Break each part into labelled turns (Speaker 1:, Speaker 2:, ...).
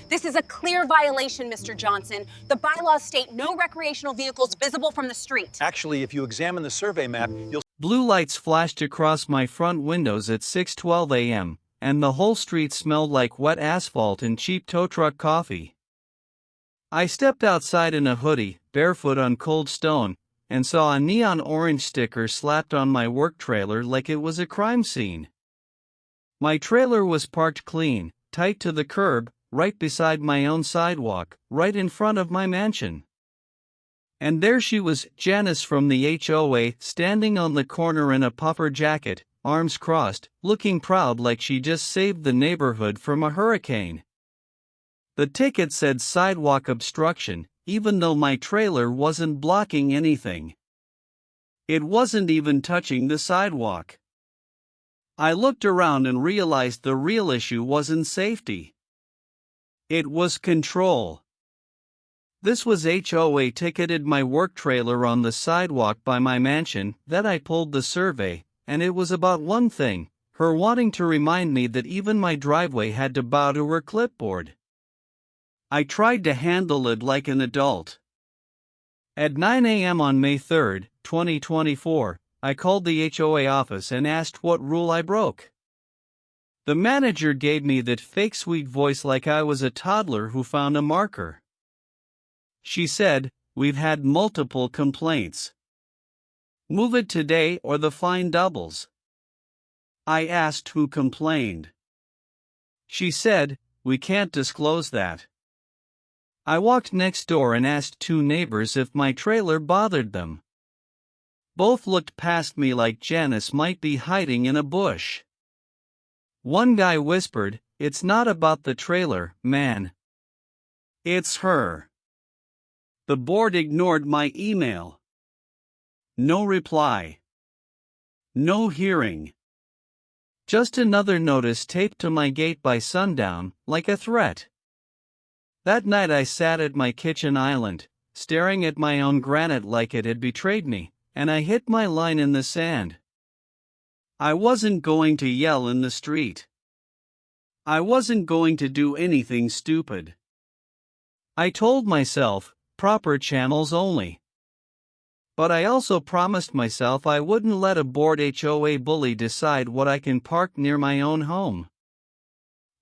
Speaker 1: This is a clear violation, Mr. Johnson. The bylaws state no recreational vehicles visible from the street.
Speaker 2: Actually, if you examine the survey map, you'll...
Speaker 3: Blue lights flashed across my front windows at 6:12 a.m., and the whole street smelled like wet asphalt and cheap tow truck coffee. I stepped outside in a hoodie, barefoot on cold stone, and saw a neon orange sticker slapped on my work trailer like it was a crime scene. My trailer was parked clean, tight to the curb, right beside my own sidewalk, right in front of my mansion. And there she was, Janice from the HOA, standing on the corner in a puffer jacket, arms crossed, looking proud like she just saved the neighborhood from a hurricane. The ticket said sidewalk obstruction, even though my trailer wasn't blocking anything. It wasn't even touching the sidewalk. I looked around and realized the real issue wasn't safety. It was control. This was HOA ticketed my work trailer on the sidewalk by my mansion. Then I pulled the survey, and it was about one thing, her wanting to remind me that even my driveway had to bow to her clipboard. I tried to handle it like an adult. At 9 a.m. on May 3, 2024, I called the HOA office and asked what rule I broke. The manager gave me that fake sweet voice like I was a toddler who found a marker. She said, "We've had multiple complaints. Move it today or the fine doubles." I asked who complained. She said, "We can't disclose that." I walked next door and asked two neighbors if my trailer bothered them. Both looked past me like Janice might be hiding in a bush. One guy whispered, "It's not about the trailer, man. It's her." The board ignored my email. No reply. No hearing. Just another notice taped to my gate by sundown, like a threat. That night I sat at my kitchen island, staring at my own granite like it had betrayed me, and I hit my line in the sand. I wasn't going to yell in the street. I wasn't going to do anything stupid. I told myself, proper channels only. But I also promised myself I wouldn't let a bored HOA bully decide what I can park near my own home.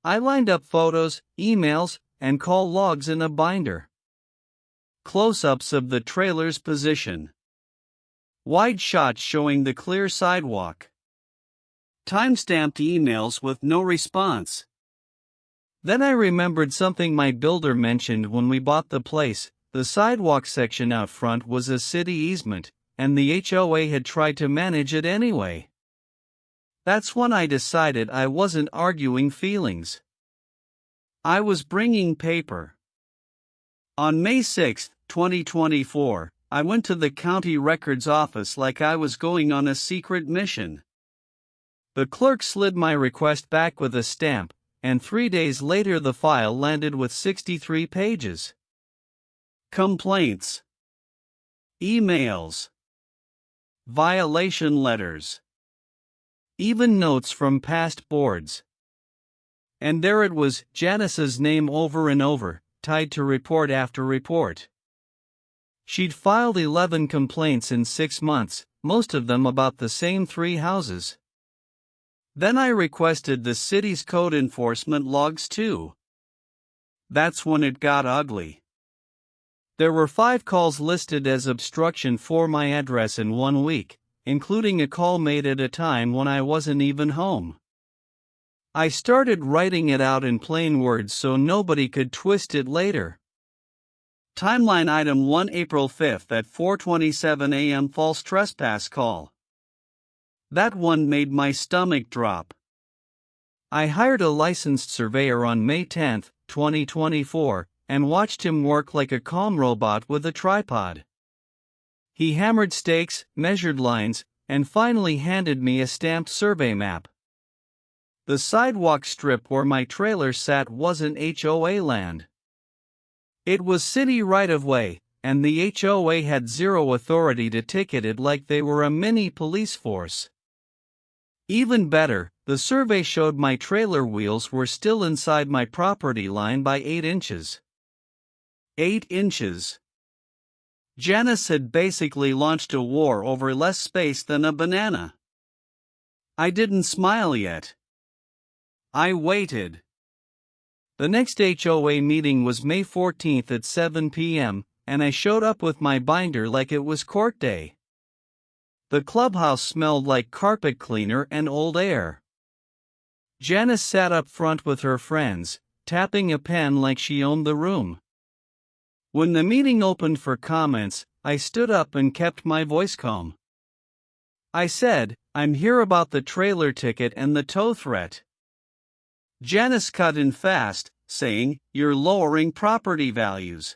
Speaker 3: I lined up photos, emails, and call logs in a binder. Close-ups of the trailer's position. Wide shots showing the clear sidewalk. Time-stamped emails with no response. Then I remembered something my builder mentioned when we bought the place. The sidewalk section out front was a city easement, and the HOA had tried to manage it anyway. That's when I decided I wasn't arguing feelings. I was bringing paper. On May 6, 2024, I went to the county records office like I was going on a secret mission. The clerk slid my request back with a stamp, and 3 days later the file landed with 63 pages. Complaints. Emails. Violation letters. Even notes from past boards. And there it was, Janice's name over and over, tied to report after report. She'd filed 11 complaints in 6 months, most of them about the same 3 houses. Then I requested the city's code enforcement logs too. That's when it got ugly. There were 5 calls listed as obstruction for my address in 1 week, including a call made at a time when I wasn't even home. I started writing it out in plain words so nobody could twist it later. Timeline item 1 April 5 at 4:27 a.m. false trespass call. That one made my stomach drop. I hired a licensed surveyor on May 10, 2024, and watched him work like a calm robot with a tripod. He hammered stakes, measured lines, and finally handed me a stamped survey map. The sidewalk strip where my trailer sat wasn't HOA land. It was city right-of-way, and the HOA had zero authority to ticket it like they were a mini police force. Even better, The survey showed my trailer wheels were still inside my property line by 8 inches. 8 inches. Janice had basically launched a war over less space than a banana. I didn't smile yet. I waited. The next HOA meeting was May 14th at 7 p.m., and I showed up with my binder like it was court day. The clubhouse smelled like carpet cleaner and old air. Janice sat up front with her friends, tapping a pen like she owned the room. When the meeting opened for comments, I stood up and kept my voice calm. I said, "I'm here about the trailer ticket and the tow threat." Janice cut in fast, saying, "You're lowering property values."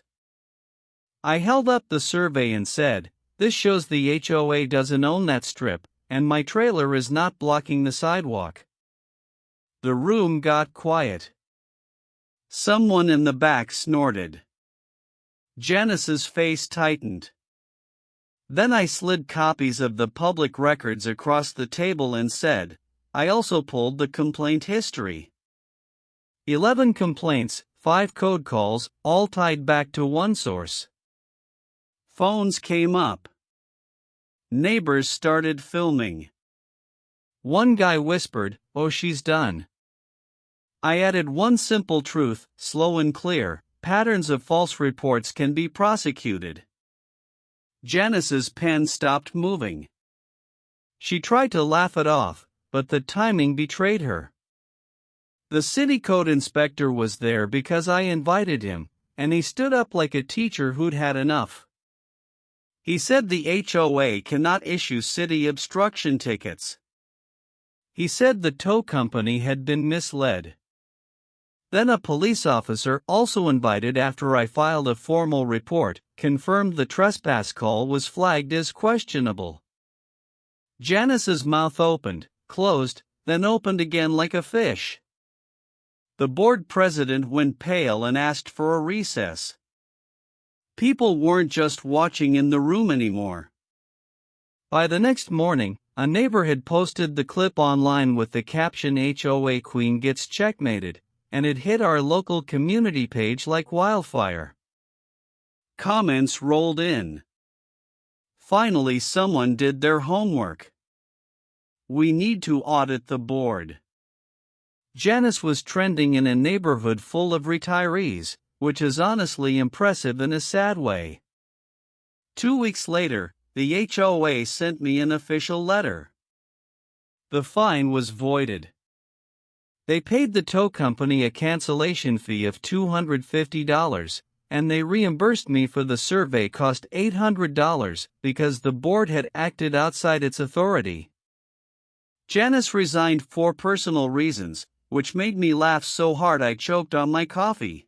Speaker 3: I held up the survey and said, "This shows the HOA doesn't own that strip, and my trailer is not blocking the sidewalk." The room got quiet. Someone in the back snorted. Janice's face tightened. Then I slid copies of the public records across the table and said, "I also pulled the complaint history." 11 complaints, 5 code calls, all tied back to one source. Phones came up. Neighbors started filming. One guy whispered, "Oh, she's done." I added one simple truth, slow and clear: patterns of false reports can be prosecuted. Janice's pen stopped moving. She tried to laugh it off, but the timing betrayed her. The city code inspector was there because I invited him, and he stood up like a teacher who'd had enough. He said the HOA cannot issue city obstruction tickets. He said the tow company had been misled. Then a police officer, also invited after I filed a formal report, confirmed the trespass call was flagged as questionable. Janice's mouth opened, closed, then opened again like a fish. The board president went pale and asked for a recess. People weren't just watching in the room anymore. By the next morning, a neighbor had posted the clip online with the caption "HOA Queen gets checkmated," and it hit our local community page like wildfire. Comments rolled in. Finally, someone did their homework. We need to audit the board. Janice was trending in a neighborhood full of retirees, which is honestly impressive in a sad way. 2 weeks later, the HOA sent me an official letter. The fine was voided. They paid the tow company a cancellation fee of $250, and they reimbursed me for the survey cost $800 because the board had acted outside its authority. Janice resigned for personal reasons, which made me laugh so hard I choked on my coffee.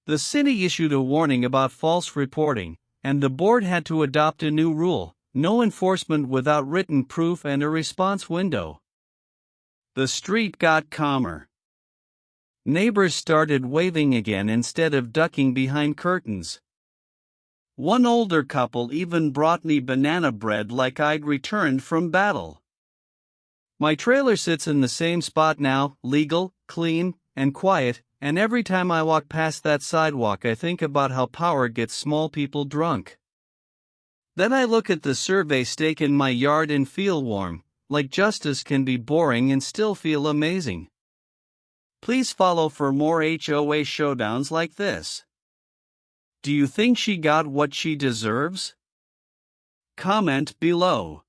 Speaker 3: The city issued a warning about false reporting, and the board had to adopt a new rule: no enforcement without written proof and a response window. The street got calmer. Neighbors started waving again instead of ducking behind curtains. One older couple even brought me banana bread like I'd returned from battle. My trailer sits in the same spot now, legal, clean, and quiet, and every time I walk past that sidewalk I think about how power gets small people drunk. Then I look at the survey stake in my yard and feel warm, like justice can be boring and still feel amazing. Please follow for more HOA showdowns like this. Do you think she got what she deserves? Comment below.